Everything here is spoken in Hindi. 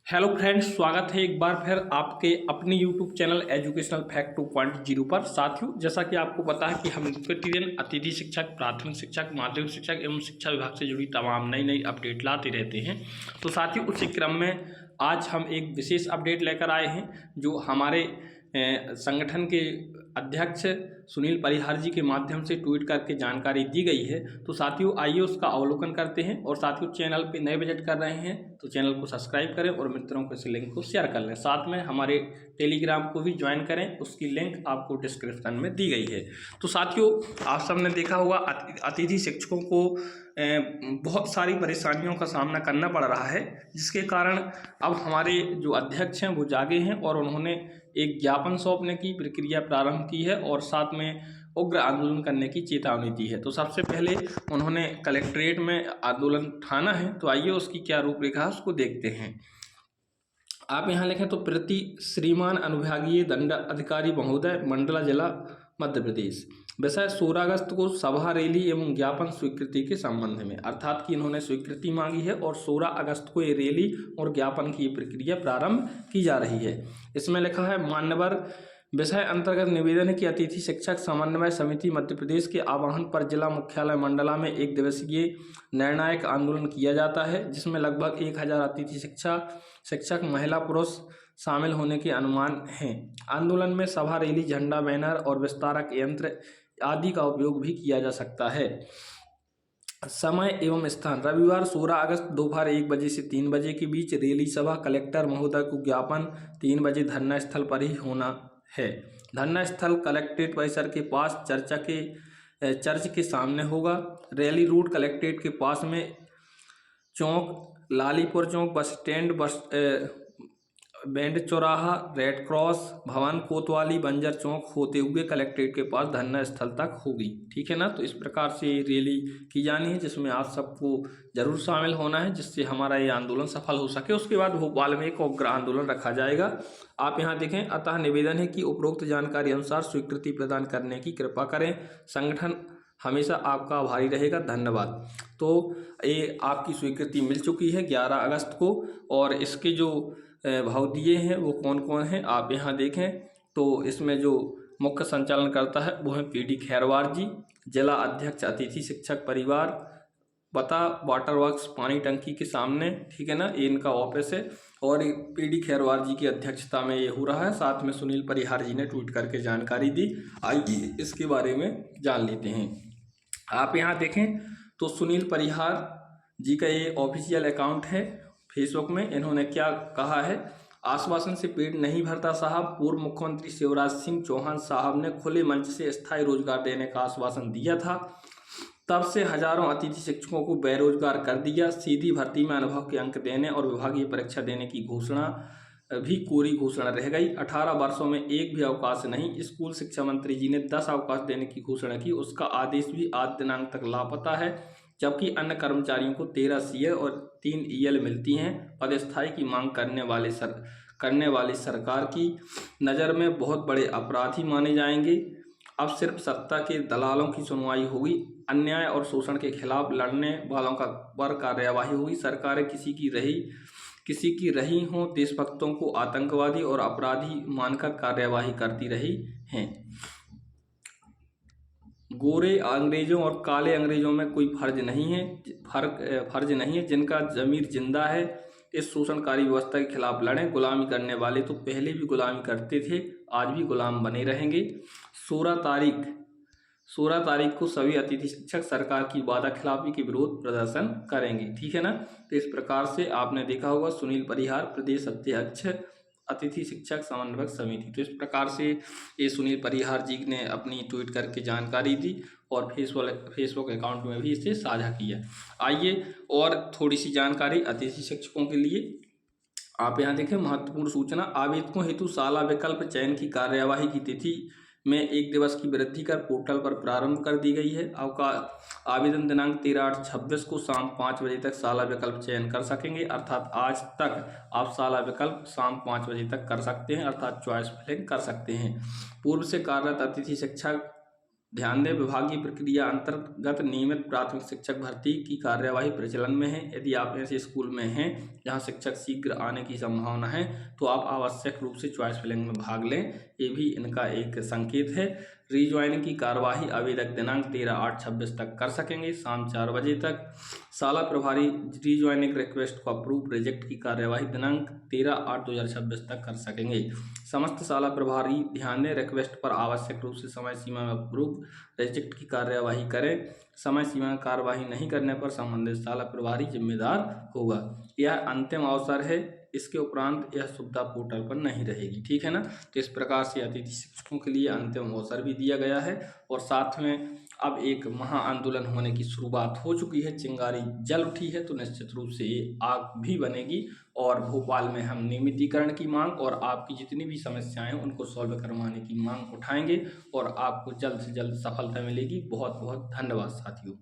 हेलो फ्रेंड्स, स्वागत है एक बार फिर आपके अपने यूट्यूब चैनल एजुकेशनल फैक्ट 2.0 पर। साथियों, जैसा कि आपको पता है कि हम प्रतिदिन अतिथि शिक्षक, प्राथमिक शिक्षक, माध्यमिक शिक्षक एवं शिक्षा विभाग से जुड़ी तमाम नई नई अपडेट लाते रहते हैं। तो साथियों, उसी क्रम में आज हम एक विशेष अपडेट लेकर आए हैं जो हमारे संगठन के अध्यक्ष सुनील परिहार जी के माध्यम से ट्वीट करके जानकारी दी गई है। तो साथियों, आइए उसका अवलोकन करते हैं। और साथियों, चैनल पे नए विजिट कर रहे हैं तो चैनल को सब्सक्राइब करें और मित्रों को इस लिंक को शेयर कर लें। साथ में हमारे टेलीग्राम को भी ज्वाइन करें, उसकी लिंक आपको डिस्क्रिप्शन में दी गई है। तो साथियों, आप सबने देखा होगा अतिथि शिक्षकों को बहुत सारी परेशानियों का सामना करना पड़ रहा है, जिसके कारण अब हमारे जो अध्यक्ष हैं वो जागे हैं और उन्होंने एक ज्ञापन सौंपने की प्रक्रिया प्रारंभ की है और साथ में उग्र आंदोलन करने की चेतावनी दी है। तो सबसे पहले उन्होंने कलेक्ट्रेट में आंदोलन ठाना है। तो आइए उसकी क्या रूपरेखा है उसको देखते हैं। आप यहाँ लिखें तो प्रति श्रीमान अनुविभागीय दंड अधिकारी महोदय, मंडला जिला मध्य प्रदेश। विषय 16 अगस्त को सभा, रैली एवं ज्ञापन स्वीकृति के संबंध में, अर्थात कि इन्होंने स्वीकृति मांगी है और 16 अगस्त को ये रैली और ज्ञापन की प्रक्रिया प्रारंभ की जा रही है। इसमें लिखा है, मान्यवर विषय अंतर्गत निवेदन है कि अतिथि शिक्षक समन्वय समिति मध्य प्रदेश के आह्वान पर जिला मुख्यालय मंडला में एक दिवसीय निर्णायक आंदोलन किया जाता है, जिसमें लगभग 1000 अतिथि शिक्षक महिला पुरुष शामिल होने के अनुमान हैं। आंदोलन में सभा, रैली, झंडा, बैनर और विस्तारक यंत्र आदि का उपयोग भी किया जा सकता है। समय एवं स्थान, रविवार 16 अगस्त दोपहर 1 बजे से 3 बजे के बीच रैली सभा, कलेक्टर महोदय को ज्ञापन 3 बजे धरना स्थल पर ही होना है। धरना स्थल कलेक्ट्रेट परिसर के पास चर्च के सामने होगा। रैली रूट कलेक्ट्रेट के पास में चौक, लालीपुर चौक, बस स्टैंड, बैंड चौराहा, रेड क्रॉस भवन, कोतवाली, बंजर चौक होते हुए कलेक्ट्रेट के पास धरना स्थल तक होगी। ठीक है ना। तो इस प्रकार से रैली की जानी है, जिसमें आप सबको जरूर शामिल होना है, जिससे हमारा ये आंदोलन सफल हो सके। उसके बाद भोपाल में एक उग्र आंदोलन रखा जाएगा। आप यहाँ देखें, अतः निवेदन है कि उपरोक्त जानकारी अनुसार स्वीकृति प्रदान करने की कृपा करें। संगठन हमेशा आपका आभारी रहेगा। धन्यवाद। तो ये आपकी स्वीकृति मिल चुकी है 11 अगस्त को, और इसके जो भाव दिए हैं वो कौन कौन हैं आप यहाँ देखें। तो इसमें जो मुख्य संचालन करता है वो है पीडी खैरवार जी। जिला अध्यक्ष अतिथि शिक्षक परिवार, पता वाटर वर्क्स पानी टंकी के सामने। ठीक है ना, ये इनका ऑफिस है और पीडी खैरवार जी की अध्यक्षता में ये हो रहा है। साथ में सुनील परिहार जी ने ट्वीट करके जानकारी दी। आइए इसके बारे में जान लेते हैं। आप यहाँ देखें तो सुनील परिहार जी का ये ऑफिशियल अकाउंट है फेसबुक में। इन्होंने क्या कहा है, आश्वासन से पेट नहीं भरता साहब। पूर्व मुख्यमंत्री शिवराज सिंह चौहान साहब ने खुले मंच से स्थायी रोजगार देने का आश्वासन दिया था, तब से हजारों अतिथि शिक्षकों को बेरोजगार कर दिया। सीधी भर्ती में अनुभव के अंक देने और विभागीय परीक्षा देने की घोषणा भी कोरी घोषणा रह गई। 18 वर्षों में एक भी अवकाश नहीं। स्कूल शिक्षा मंत्री जी ने 10 अवकाश देने की घोषणा की, उसका आदेश भी आज दिनांक तक लापता है, जबकि अन्य कर्मचारियों को 13 सीएल और 3 ईएल मिलती हैं। पदस्थाई की मांग करने वाली सरकार की नज़र में बहुत बड़े अपराधी माने जाएंगे। अब सिर्फ सत्ता के दलालों की सुनवाई होगी। अन्याय और शोषण के खिलाफ लड़ने वालों पर कार्यवाही होगी। सरकारें किसी की रही हों, देशभक्तों को आतंकवादी और अपराधी मानकर कार्यवाही करती रही हैं। गोरे अंग्रेजों और काले अंग्रेजों में कोई फर्ज नहीं है। जिनका ज़मीर जिंदा है इस शोषणकारी व्यवस्था के खिलाफ लड़ें। गुलामी करने वाले तो पहले भी गुलामी करते थे, आज भी गुलाम बने रहेंगे। 16 तारीख को सभी अतिथि शिक्षक सरकार की वादा खिलाफी के विरोध प्रदर्शन करेंगे। ठीक है ना। तो इस प्रकार से आपने देखा होगा सुनील परिहार, प्रदेश अध्यक्ष अतिथि शिक्षक समन्वयक समिति। तो इस प्रकार से ये सुनील परिहार जी ने अपनी ट्वीट करके जानकारी दी और फेसबुक अकाउंट में भी इसे साझा किया। आइए और थोड़ी सी जानकारी अतिथि शिक्षकों के लिए। आप यहाँ देखें, महत्वपूर्ण सूचना, आवेदकों हेतु शाला विकल्प चयन की कार्यवाही की तिथि में 1 दिवस की वृद्धि कर पोर्टल पर प्रारंभ कर दी गई है। आवेदन दिनांक 13/8/26 को शाम 5 बजे तक शाला विकल्प चयन कर सकेंगे। अर्थात आज तक आप शाला विकल्प शाम 5 बजे तक कर सकते हैं, अर्थात चॉइस फिलिंग कर सकते हैं। पूर्व से कार्यरत अतिथि शिक्षक ध्यान दें, विभागीय प्रक्रिया अंतर्गत नियमित प्राथमिक शिक्षक भर्ती की कार्यवाही प्रचलन में है। यदि आप ऐसे स्कूल में हैं जहां शिक्षक शीघ्र आने की संभावना है तो आप आवश्यक रूप से चॉइस फिलिंग में भाग लें, ये भी इनका एक संकेत है। रीज्वाइनिंग की कार्यवाही आवेदक दिनांक 13/8/26 तक कर सकेंगे, शाम 4 बजे तक। शाला प्रभारी रीज्वाइनिंग रिक्वेस्ट को अप्रूव रिजेक्ट की कार्यवाही दिनांक 13/8/2026 तक कर सकेंगे। समस्त शाला प्रभारी ध्यान दें, रिक्वेस्ट पर आवश्यक रूप से समय सीमा में अप्रूव रिजेक्ट की कार्यवाही करें। समय सीमा में कार्यवाही नहीं करने पर संबंधित शाला प्रभारी जिम्मेदार होगा। यह अंतिम अवसर है, इसके उपरांत यह सुविधा पोर्टल पर नहीं रहेगी। ठीक है ना। तो इस प्रकार से अतिथि शिक्षकों के लिए अंतिम अवसर भी दिया गया है और साथ में अब एक महा आंदोलन होने की शुरुआत हो चुकी है। चिंगारी जल उठी है तो निश्चित रूप से ये आग भी बनेगी और भोपाल में हम नियमितीकरण की मांग और आपकी जितनी भी समस्याएं हैं उनको सॉल्व करवाने की मांग उठाएंगे और आपको जल्द से जल्द सफलता मिलेगी। बहुत बहुत धन्यवाद साथियों।